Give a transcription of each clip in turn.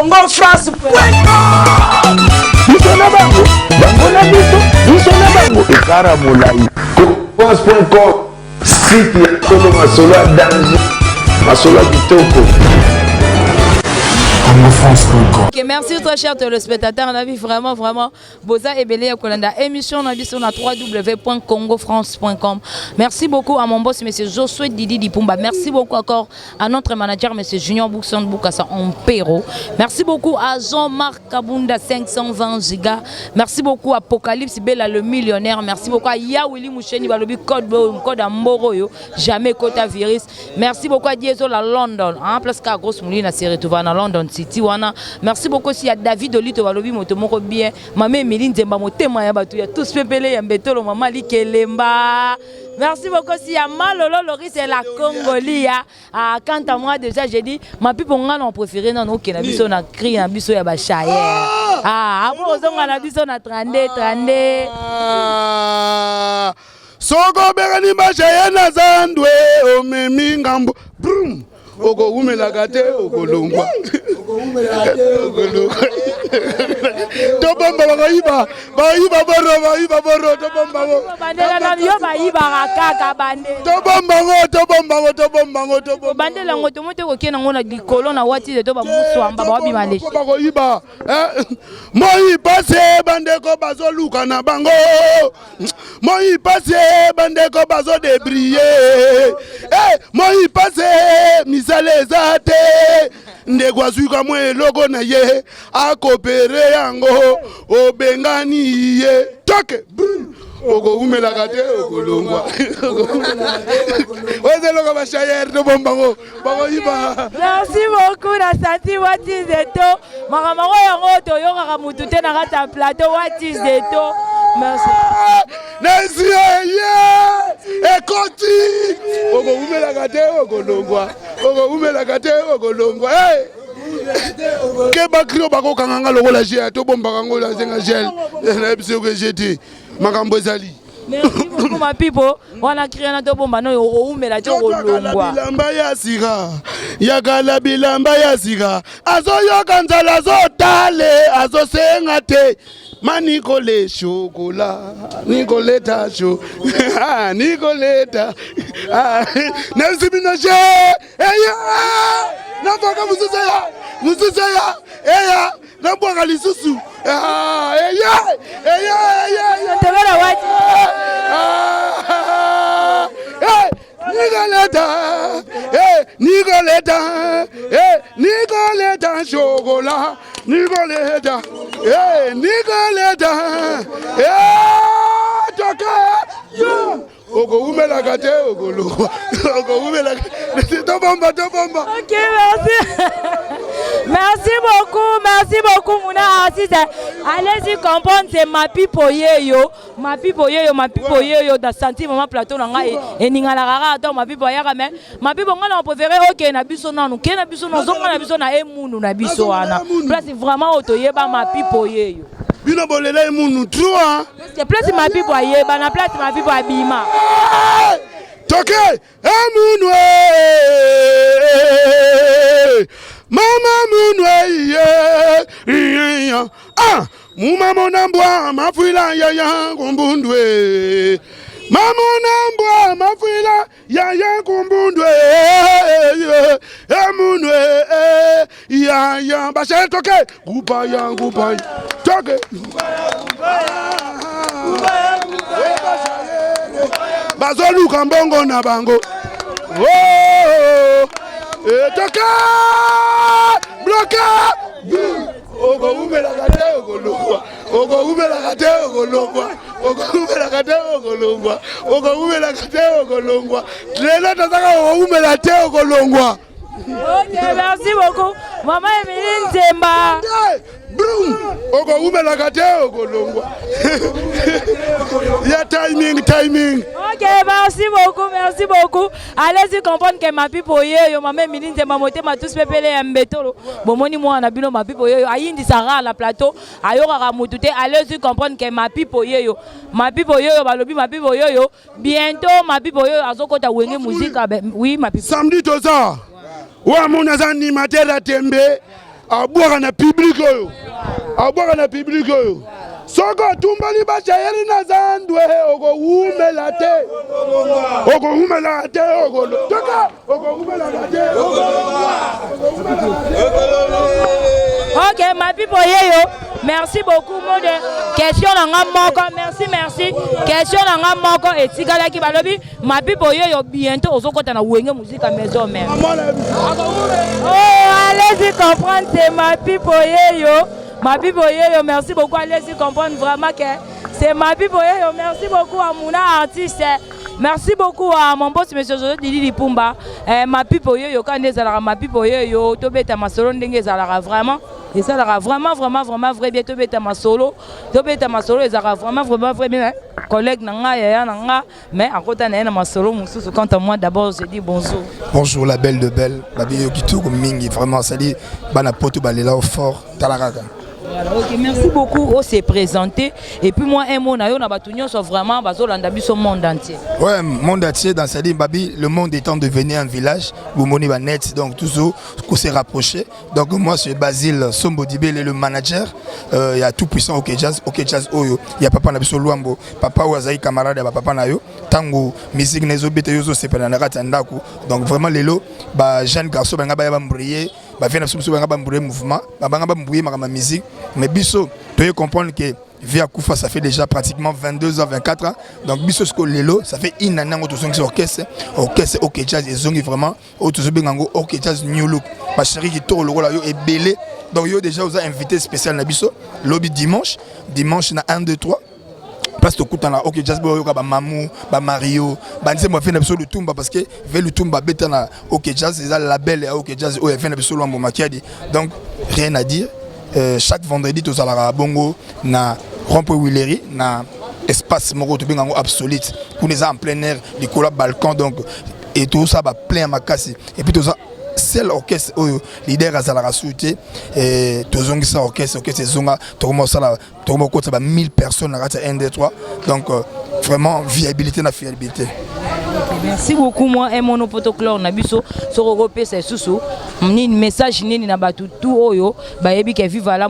congofrance.com. Biso na bango, bango na biso na bango. Ekara molai. France.com, site ya Tolo Masolo ya danger, Masolo ya kitoko. Okay, merci très chers téléspectateurs. On a vu vraiment Boza et Belé Kolanda. Émission on a vu sur www.congofrance.com. Merci beaucoup à mon boss monsieur Josué Didi Dipumba. Merci beaucoup encore à notre manager monsieur Junior Boukson Boukassa Ompero. Merci beaucoup à Jean-Marc Kabunda 520 gigas. Merci beaucoup à Apocalypse Bella le millionnaire. Merci beaucoup à Yawili Moucheni Balobi code Amboroyo jamais Kota virus. Merci beaucoup à Dieso la London. En place qu'à grosse moulin à série tout va dans London City wana. Merci beaucoup aussi à David Olito Balobi moto moko bien. Maman Emeline Zemba motema ya batu ya tous pepele ya mbetolo maman Likelemba. Merci beaucoup aussi à Malolo Loris et la Congolia. Quant à moi déjà j'ai dit ma pipo ngana on préféré non OK na biso na cri na biso ya ba chayer. Abo ozonga na biso na 32. Soko berani ba chayer na zandwe o memi ngambo. Brum. Oko umela kate okolongwa. Tobamba baiba boro tobamba go. Bandela na yo baiba kaka bande. Tobamba go. Bandela ngoto moto ko kena ngona likolo na wati de to ba muswamba ba bima le. Ba go iba. Moi passe bande ko bazoluka na bango. Moi passe bande ko bazo débrier. Moi passe Salezate ndegwazuka mwe logo na ye akopere yango obengani ye toke oko umela kate okolongwa oze logo ba chayer to bombango bango iba. Merci beaucoup na santi wati zeto makamako yango to yoka mutu te na kata plateau wati zeto. Merci. Merci ekoti oko umela kate okolongwa ke bakrio bako kanganga lokola je to bomba kango la zenga gel na biso que j'étais makambo ezali. Merci beaucoup ma pipo wana kriya na to bomba no umela to kolongwa bilamba ya sika yakala bilamba ya sika azoyoka nzala azotale azosenga te manikole chokola nikoleta cho nikoleta nasibinaje eya nafaka musuzaya eya nabwaka lisusu eya tebera wati Nicoleta chocolat Nicoleta Oko umela kate okolo oko umela to bomba. OK, merci beaucoup Mouna Assise. Allez-y comprendre c'est ma pipo yeyo da senti maman plateau na ngai eningala kaka to ma pipo yaka mais ma pipo ngana on préféré OK na biso nanu ke na biso no zonga na biso na emunu na biso wana place vraiment otoyeba ma pipo yeyo bino bolela emunu trois c'est place ma pipo yeba na place ma pipo abima toke emunu mama munwe muma monambwa mafuila yaya kumbundwe mama monambwa mafuila yaya kumbundwe emunwe yaya bashe toke gupaya toke bazoluka mbongo na bango toke bloka oko umela kate okolongwa lelo tazaka oko umela te okolongwa. OK, merci beaucoup maman Emeline Zemba. Oko umela kate okolongwa. Ya timing. OK, merci beaucoup. Allez-y comprendre que ma pipo yeyo maman Emeline Zemba motema tous pepele ya mbetolo. Bomoni moi na bino ma pipo yeyo ayindi sara la plateau ayoka mutu te. Allez-y comprendre que ma pipo yeyo balobi ma pipo yeyo bientôt ma pipo yeyo azokota wenge musique oui ma pipo. Samedi toza. Wa mona za animateur atembe abwaka na public oyo abwaka na public oyo soko tumbali bachayeli na zandwe okowumela te okowumela te Ok, ma pipo yeyo, merci beaucoup mo de question na nga moko, merci. Question na nga moko etikala ki balobi, ma pipo yeyo bientôt ozokota na wenge musique à maison même. Oh, allez-y comprendre, c'est ma pipo yeyo. Ma pipo yeyo, merci beaucoup, allez-y comprendre vraiment que c'est ma pipo yeyo. Merci beaucoup à mon artiste. Merci beaucoup à mon boss, monsieur José Didi Lipumba. Ma pipo yeyo, quand on a ma pipo yeyo, tobeta ma solo ndenge zalara vraiment. Et ça sera vraiment vrai bien tobeta ma solo. Tobeta ma solo, ils aura vraiment vrai bien. Collègue nanga yaya nanga, mais en côté na ma solo, mususu quant à moi d'abord je dis bonjour. Bonjour la belle de belle, la bio Kitoko Mingi, vraiment ça dit bana poto balela au fort talaraka. Voilà, ok, merci beaucoup, on s'est présenté. Et puis moi, un mot, on a battu vraiment au monde entier. Ouais, monde entier, dans cette Babi, le monde étant devenu un village, Boumoni va net, donc toujours qu'on s'est rapproché. Donc moi, c'est Basile Sombodibé, le manager. Il y a tout puissant OK Jazz Oyo. Il y a Papa Nabiso Luambo, Papa Ouazaï camarade de Papa Nayo, Tango, musique Nezo Beteyozo, c'est pas la Ratandaku. Donc vraiment, les lots, jeune garçon, ben va briller. Vient absolument pas brûler mouvement, va brûler ma musique, mais biso, tu peux comprendre que Via Koufa ça fait déjà pratiquement 22 ans, 24 ans, donc biso ce que lelo ça fait une année que tu orchestre OK Jazz et zongi vraiment, tu as bengango OK Jazz New Look, ma chérie qui tourne le rôle là yo est belé, donc yo déjà vous a invité spécial na biso, lobby dimanche na 1 2 3. Parce que tout OK Jazz boyo ka ba Mamou, ba Mario, ba nse mo fait na biso le tumba parce que vers le tumba beta na OK Jazz c'est la label OK Jazz o fait na biso lo makiadi. Donc rien à dire. Chaque vendredi tous à la bongo na Rompo Willery na espace moko to bengango absolute pour les en plein air, les collab balcon donc et tout ça va plein ma casse et puis tout ça seul orchestre leader à la souté et tozongi ça orchestre zonga tomo ça tomo ko ça 1000 personnes à 1 2 3 donc vraiment viabilité na fiabilité. Merci beaucoup moi et mon protocole na biso so regrouper c'est sous ni message ni na batu tout oyo ba yebi ke viva la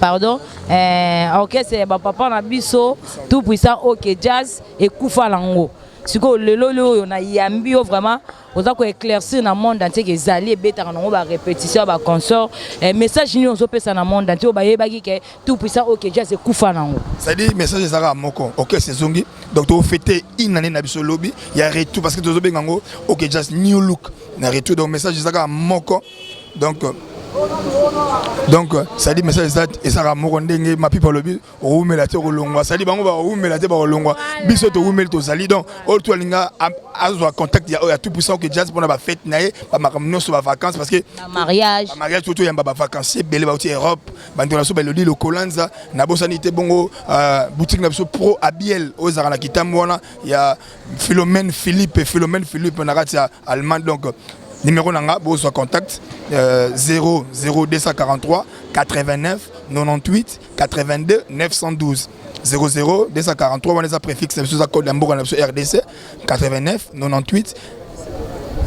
pardon orchestre ba papa na biso tout puissant OK Jazz et Koufa Lango. Siko lelo na yambi vraiment oza ko éclaircir na monde entier que zali beta na ba répétition ba concert message ni ozo pesa na monde entier ba yebaki ke tout puissant OK Jazz et Koufa Lango. Ça dit message ezara moko OK c'est zongi donc to fêter une année na biso lobby il y a retour parce que tozo bengango OK Jazz New Look na retour donc message ezara moko donc ça dit message et ça moko ndenge ma people lobby oumela te rolongwa ça dit bango ba oumela te ba rolongwa biso to oumela to zali donc all to linga azwa contact ya tout puissant que Jazz pour na ba fête nae ba makamno so ba vacances parce que mariage tout yamba ba vacances belé ba outi Europe bandona so ba lodi le Kolanza na bosanité bongo boutique na biso pro abiel ozara na kitamwana ya Philomène Philippe na ratia allemand donc numéro nanga besoin contact 00243 89 98 82 912 00243 on les a préfixes sur code d'Ambour RDC 89 98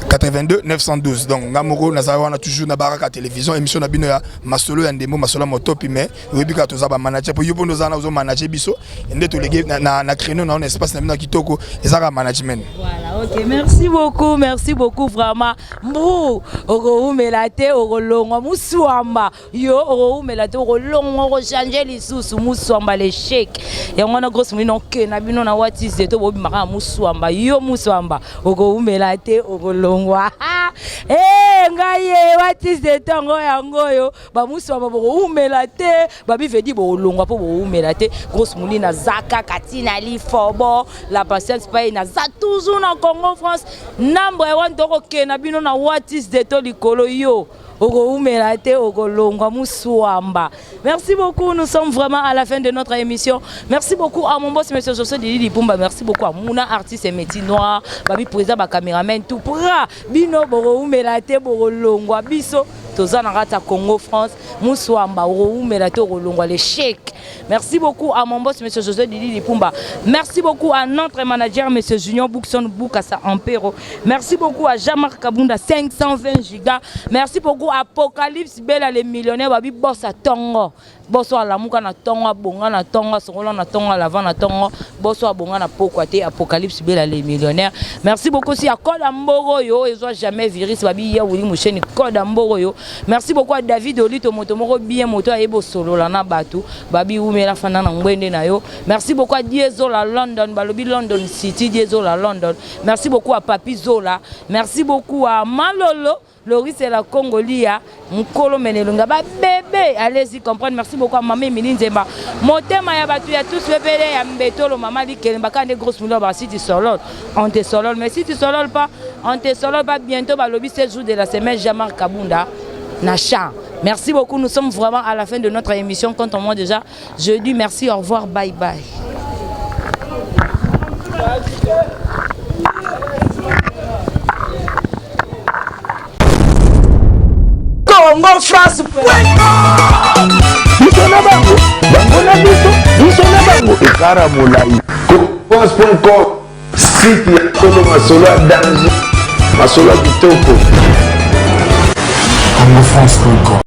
82 912 donc ngamoko nazawana toujours na baraka télévision émission na bino ya masolo ya ndemo masolo motopi mais webika toza ba manager pour yopo nozana ozo manager biso ndé to lege na créneau na on espace na bino kitoko ezaka management. Voilà, OK, merci beaucoup vraiment. Mbou oko umelate oko longo musuamba yo oko umelate oko longo oko changer lisusu musuamba les chèques et on a grosse mino ke na bino na watis de to bobi maka musuamba yo musuamba oko umelate oko longo ngaye watis de tongo yango yo ba musuamba boko umelate ba bivedi bo longo po bo umelate grosse muni na zaka katina li fobo la patience pa na za toujours na Congo France number 1 doko ke na bino na watis de to likolo yo oko umelate oko longwa musuamba. Merci beaucoup, nous sommes vraiment à la fin de notre émission. Merci beaucoup à mon boss monsieur José Didi Lipumba, merci beaucoup à Mouna artiste et métier noir, babi président ba caméraman tout pra bino boko umelate boko longwa biso tozana rata Congo France musuamba oko umelate oko longwa les chèques Merci beaucoup à mon boss, M. José Didi Lipumba. Merci beaucoup à notre manager, M. Junior Boukson Boukassa Ampero. Merci beaucoup à Jean-Marc Kabunda, 520 gigas. Merci beaucoup à Apocalypse Bella, les millionnaires, Babi Boss à Tongo. Bonsoir la mouka na tonga bonga na tonga sorola na tonga lavant na tonga bonsoir bonga na pokwate Apocalypse Bella les millionnaires. Merci beaucoup aussi à Koda Mboro yo et soit jamais virus babi ya wuli musheni Koda Mboro yo. Merci beaucoup à David Olito motomoro bien moto ebo solo la na batu babi umela fana na ngwende na yo. Merci beaucoup à Diezola London balobi London City Diezola London. Merci beaucoup à Papi Zola. Merci beaucoup à Malolo Loris et la Congolia, Nkolo Menelunga, bébé, allez-y comprendre. Merci beaucoup à Maman Emily Nzemba. Mon thème à Yabatu, il y a tous les bébés, il y a Mbetolo, Maman dit qu'il y a des grosses millions, si tu solol, on te solol. Mais si tu solol pas, on te solol pas bientôt, le 7 jours de la semaine, Jean-Marc Kabunda, Nacha. Merci beaucoup, nous sommes vraiment à la fin de notre émission. Quand on voit déjà, je dis merci, au revoir, bye bye. Congo France. Biso na bango, bango na biso na bango. Ekara molai. France.com, site ya Tolo Masolo à danger. Masolo à Kitoko. Congo France.com.